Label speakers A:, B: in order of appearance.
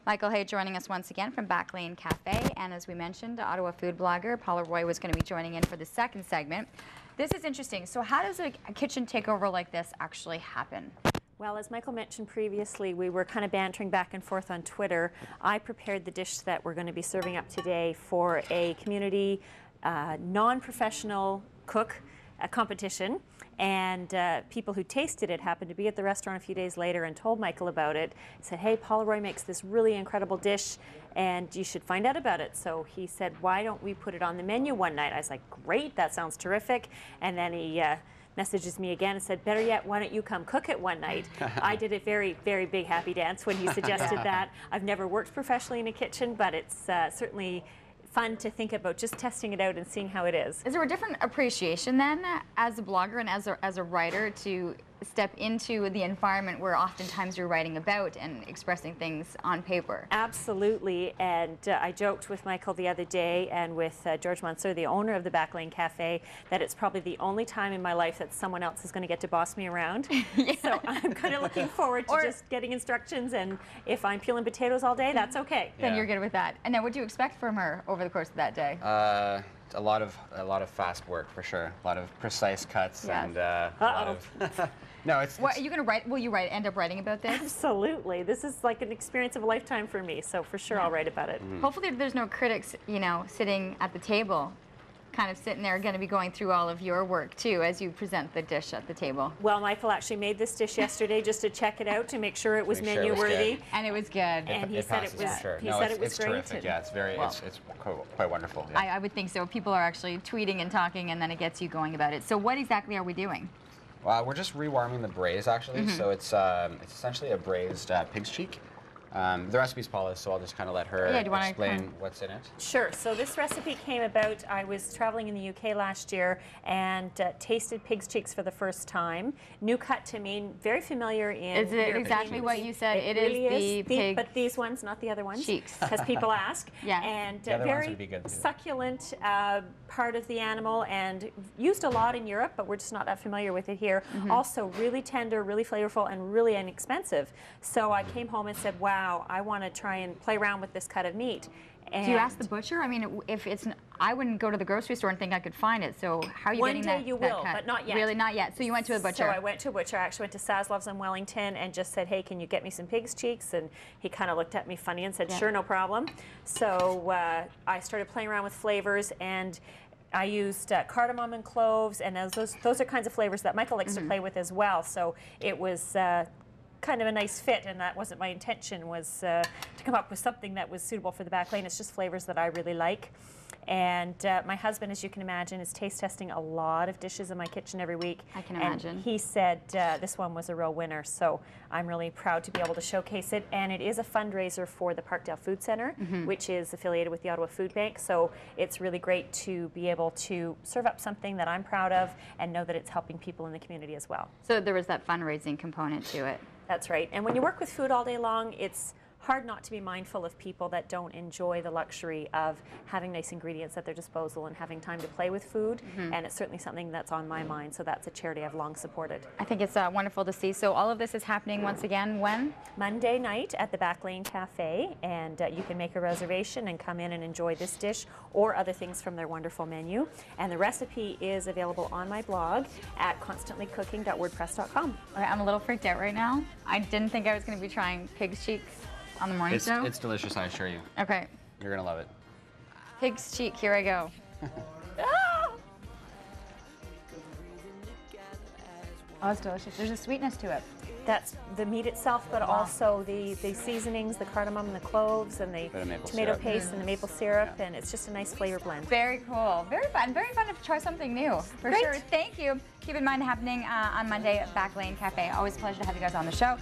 A: Michael Hay joining us once again from Parkdale Café, and as we mentioned, Ottawa food blogger Paula Roy was going to be joining in for the second segment. This is interesting. So how does a kitchen takeover like this actually happen?
B: Well, as Michael mentioned previously, we were kind of bantering back and forth on Twitter. I prepared the dish that we're going to be serving up today for a community non-professional cook competition, and people who tasted it happened to be at the restaurant a few days later and told Michael about it. Said, hey, Paula Roy makes this really incredible dish and you should find out about it. So he said, why don't we put it on the menu one night? I was like, great, that sounds terrific. And then he messages me again and said, better yet, why don't you come cook it one night? I did a very, very big happy dance when he suggested that. I've never worked professionally in a kitchen, but it's certainly fun to think about just testing it out and seeing how it is.
A: Is there a different appreciation then as a blogger and as a writer to step into the environment where oftentimes you're writing about and expressing things on paper?
B: Absolutely, and I joked with Michael the other day and with George Mansour, the owner of the Parkdale Café, that it's probably the only time in my life that someone else is going to get to boss me around. Yeah. So I'm kind of looking forward to just getting instructions, and if I'm peeling potatoes all day, that's okay.
A: Then you're good with that. And now what do you expect from her over the course of that day?
C: A lot of fast work for sure. A lot of precise cuts and a lot of no, it's
A: what, are you going to write? Will you end up writing about this?
B: Absolutely. This is like an experience of a lifetime for me, so for sure I'll write about it.
A: Hopefully there's no critics, you know, sitting at the table, kind of sitting there, going to be going through all of your work too as you present the dish at the table.
B: Well, Michael actually made this dish yesterday just to check it out, to make sure it was menu worthy.
A: And it was good.
B: And he said it was.
C: Sure.
B: He said it was
C: it's
B: great.
C: Terrific. Yeah, it's very. Well, it's quite wonderful. Yeah.
A: I would think so. People are actually tweeting and talking, and then it gets you going about it. So what exactly are we doing?
C: We're just rewarming the braise actually. So it's essentially a braised pig's cheek. The recipe's Paula's, so I'll just kind of let her explain what's in it.
B: Sure. So this recipe came about, I was traveling in the UK last year and tasted pig's cheeks for the first time. New cut to me, very familiar in
A: Is it exactly what you said? It
B: really
A: is the pig.
B: But these ones, not the other ones.
A: Cheeks.
B: Because people ask.
A: Yeah.
B: And
C: the other ones would be
B: very
C: good too.
B: succulent part of the animal, and used a lot in Europe, but we're just not that familiar with it here. Also really tender, really flavorful, and really inexpensive. So I came home and said, wow, I want to try and play around with this cut of meat. And
A: do you ask the butcher? I mean, if it's, I wouldn't go to the grocery store and think I could find it. So how are you getting that?
B: One day you will,
A: cut?
B: but not yet.
A: Really, not yet. So you went to a butcher.
B: So I went to a butcher. I actually went to Saslov's in Wellington and just said, hey, can you get me some pig's cheeks? And he kind of looked at me funny and said, sure, no problem. So I started playing around with flavors, and I used cardamom and cloves, and those are kinds of flavors that Michael likes to play with as well. So it was kind of a nice fit, and that wasn't my intention, was to come up with something that was suitable for the Parkdale. It's just flavors that I really like. And my husband, as you can imagine, is taste testing a lot of dishes in my kitchen every week.
A: I can imagine.
B: And he said this one was a real winner, so I'm really proud to be able to showcase it. And it is a fundraiser for the Parkdale Food Centre, which is affiliated with the Ottawa Food Bank. So it's really great to be able to serve up something that I'm proud of and know that it's helping people in the community as well.
A: So there was that fundraising component to it.
B: That's right. And when you work with food all day long, it's hard not to be mindful of people that don't enjoy the luxury of having nice ingredients at their disposal and having time to play with food. And it's certainly something that's on my mind, so that's a charity I've long supported.
A: I think it's wonderful to see. So all of this is happening once again when?
B: Monday night at the Parkdale Café, and you can make a reservation and come in and enjoy this dish or other things from their wonderful menu. And the recipe is available on my blog at constantlycooking.wordpress.com.
A: Okay, I'm a little freaked out right now. I didn't think I was going to be trying pig's cheeks on the morning show.
C: It's delicious, I assure you.
A: Okay.
C: You're gonna love it.
A: Pig's cheek, here I go. Oh, it's delicious. There's a sweetness to it.
B: That's the meat itself, but also the seasonings, the cardamom and the cloves and the tomato paste and the maple syrup, and it's just a nice flavor blend.
A: Very cool. Very fun to try something new. For sure. Thank you. Keep in mind happening on Monday at Parkdale Café. Always a pleasure to have you guys on the show.